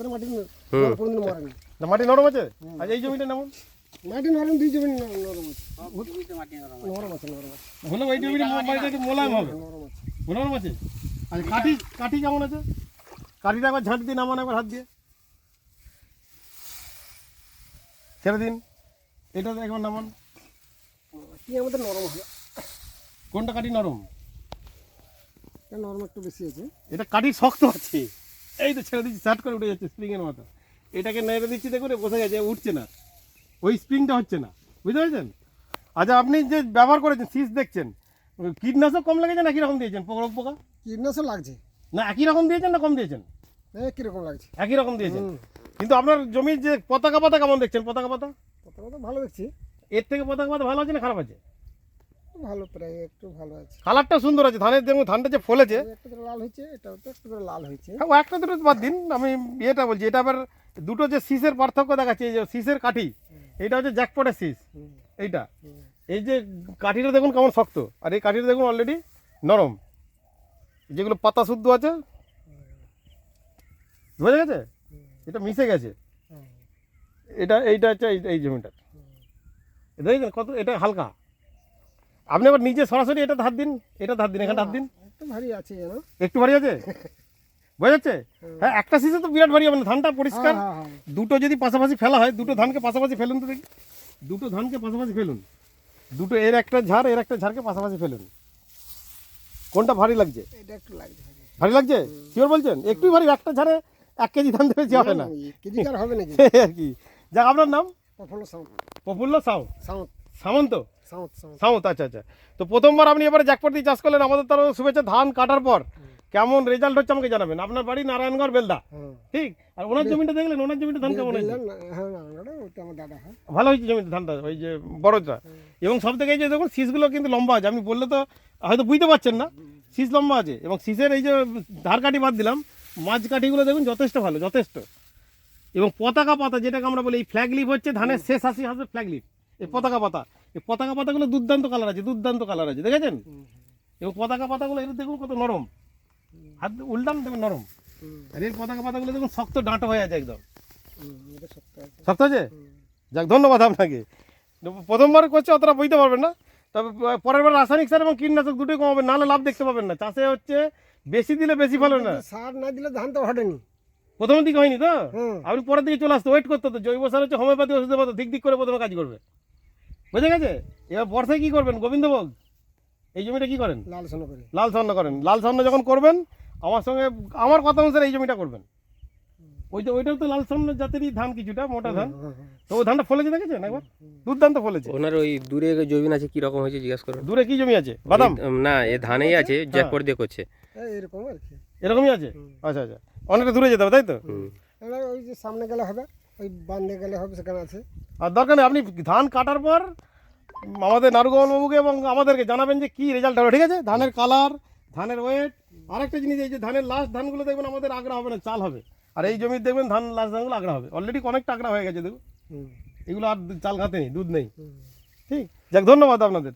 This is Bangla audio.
এখানে মাটি কোনদিন মরেনি। মাটি নরম আছে? আর এই জমিটা নেমন মাটি নরম, দুই জমি নরম আছে। নরম আছে। বললাম এই জমিটা মাটিটা একটু মোলায়েম হবে। নরম আছে। আচ্ছা কাঠি কেমন আছে? কাঠিটা একবার ঝাঁট দিন, নামান একবার হাত দিয়ে ছেড়ে দিন। এটা একবার নামান। কি আমাদের নরম হবে। কোনটা কাঠি নরম? এটা নরম একটু বেশি আছে। এটা কাঠি শক্ত আছে। এই তো ছেড়ে দিচ্ছি, শার্ট করে উঠে যাচ্ছে স্প্রিংয়ের মতো। এটাকে নেড়ে দিচ্ছি, দেখুন বসে গেছে, উঠছে না, ওই স্প্রিংটা হচ্ছে না, বুঝতে পেরেছেন? আচ্ছা আপনি যে ব্যবহার করেছেন শীষ দেখছেন, কীটনাশক কম লেগেছে না একই রকম দিয়েছেন? পোকা কীটনাশক লাগছে না একই রকম দিয়েছেন না কম দিয়েছেন? কিরকম লাগছে? একই রকম দিয়েছেন। কিন্তু আপনার জমির যে পতাকা পাতা কেমন দেখছেন? পতাকা পাতা তো ভালো দেখছি। এর থেকে পতাকা পাতা ভালো আছে না খারাপ আছে? ভালো, প্রায় একটু ভালো আছে। কালারটা সুন্দর আছে ধানের, যেমন ধানটা যে ফলেছে একটা তো লাল হয়েছে, এটাও তো একটু করে লাল হয়েছে। হ্যাঁ, ও একটা দুটো বাদ দিন, আমি এটা বলছি। এটা আবার দুটো যে শীষের পার্থক্য দেখাচ্ছে, এই যে শীষের কাঠি, এইটা হচ্ছে জ্যাকপটের শীষ, এইটা। এই যে কাঠিটা দেখুন কেমন শক্ত, আর এই কাঠিটা দেখুন অলরেডি নরম, যেগুলো পাতা শুদ্ধ আছে, বুঝে গেছে? এটা মিশে গেছে। এইটা হচ্ছে এই জমিটা, দেখেছেন কত এটা হালকা। আপনি আবার নিজে সরাসরি এটা ধার দিন, এটা ধার দিন, এখানে ধার দিন। একটু ভারী আছে জানো, একটু ভারী আছে, বোঝা যাচ্ছে? হ্যাঁ, একটা শীষে তো বিরাট ভারী হবে না, ধানটা পরিষ্কার। দুটো যদি পাশাপাশি ফেলা হয়, দুটো ধানকে পাশাপাশি ফেলুন তো দেখি, দুটো ধানকে পাশাপাশি ফেলুন, দুটো, এর একটা ঝাড় এর একটা ঝাড়কে পাশাপাশি ফেলুন, কোনটা ভারী লাগছে? এটা একটু লাগছে। ভারী লাগছে? শিওর বলছেন? একটুই ভারী, একটা ঝাড়ে 1 কেজি ধান দেবে, হবে না কেজি আর হবে নাকি? আর কি। যাক, আপনার নাম? প্রফুল্ল সামন্ত। সামন্ত, আচ্ছা আচ্ছা। তো প্রথমবার আপনি এবারে জ্যাকপট দিয়ে চাষ করলেন, আমাদের তরফ শুভেচ্ছা। ধান কাটার পর কেমন রেজাল্ট হচ্ছে আমাকে জানাবেন। আপনার বাড়ি নারায়ণগড় বেলদা, ঠিক? আর ওনার জমিটা দেখলেন, ওনার জমিটা ধান কেমন হয়েছে? ভালো হয়েছে জমিটা ধানটা, ওই যে বড়টা। এবং সব থেকে এই যে দেখুন শীষগুলো কিন্তু লম্বা আছে, আপনি বললে তো হয়তো বুঝতে পারছেন না, শীষ লম্বা আছে। এবং শীষের এই যে ধার কাঠি বাদ দিলাম, মাঝ কাঠিগুলো দেখুন যথেষ্ট ভালো, যথেষ্ট। এবং পতাকা পাতা যেটাকে আমরা বলি, এই ফ্ল্যাগ লিফ হচ্ছে ধানের শেষ হাসি হবে ফ্ল্যাগ লিফ, এই পতাকা পাতা। এই পতাকা পাতাগুলো দুর্দান্ত কালার আছে, দুর্দান্ত কালার আছে, দেখেছেন? এবং পতাকা পাতাগুলো এটা দেখুন কত নরম, হাত উল্টান দেখুন নরম। আর এর পতাকা পাতাগুলো দেখুন শক্ত ডাঁটো হয়ে আছে, একদম শক্ত আছে। যাক, ধন্যবাদ আপনাকে। প্রথমবার করছে, অতটা বুঝতে পারবেন না, তবে পরের বার রাসায়নিক সার এবং কীটনাশক দুটোই কমাবেন, নাহলে লাভ দেখতে পাবেন না। চাষে হচ্ছে বেশি দিলে বেশি ফলন না, সার না দিলে ধান তো হটেনি। প্রথমের দিকে হয়নি তো, আপনি পরের দিকে চলে আসতো, ওয়েট করতে হতো। জৈব সার হচ্ছে হোমিওপ্যাথি ওষুধের মতো, দিক করে প্রথমে কাজ করবে, বুঝে গেছে? এবার বর্ষায় কি করবেন? গোবিন্দভোগ, এই জমিটা কি করেন? লাল স্বর্ণ করেন। লাল স্বর্ণ যখন করবেন, আমার সঙ্গে আমার কথা অনুসারে এই জমিটা করবেন। ওইটাও তো লাল স্বর্ণ জাতেরই ধান, কিছুটা মোটা ধান। তো ওই ধানটা ফলেছে, দেখেছেন একবার? দুর্দান্ত ফলেছে। ওনার ওই দূরে জমি আছে কি রকম হয়েছে জিজ্ঞাসা করুন। দূরে কি জমি আছে? বাদাম না, এ ধানেই আছে, জ্যাকপট দিয়ে করছে। এরকম আর কি, এরকমই আছে। আচ্ছা আচ্ছা, অনেকটা দূরে যেতে হবে, তাই তো? ওই যে সামনে গেলে হবে, ওই বান্ধে গেলে হবে, সেখানে আছে। আর দরকার নেই, আপনি ধান কাটার পর আমাদের নারুগোপাল বাবুকে এবং আমাদেরকে জানাবেন যে কি রেজাল্ট হবে, ঠিক আছে? ধানের কালার, ধানের ওয়েট। আরেকটা জিনিস, এই যে ধানের লাস্ট ধানগুলো দেখবেন আমাদের আগড়া হবে না, চাল হবে। আর এই জমির দেখবেন ধান লাস্ট ধানগুলো আগড়া হবে, অলরেডি অনেকটা আগড়া হয়ে গেছে দেখুন। এগুলো আর চাল খাতে নেই, দুধ নেই, ঠিক? যাক, ধন্যবাদ আপনাদের।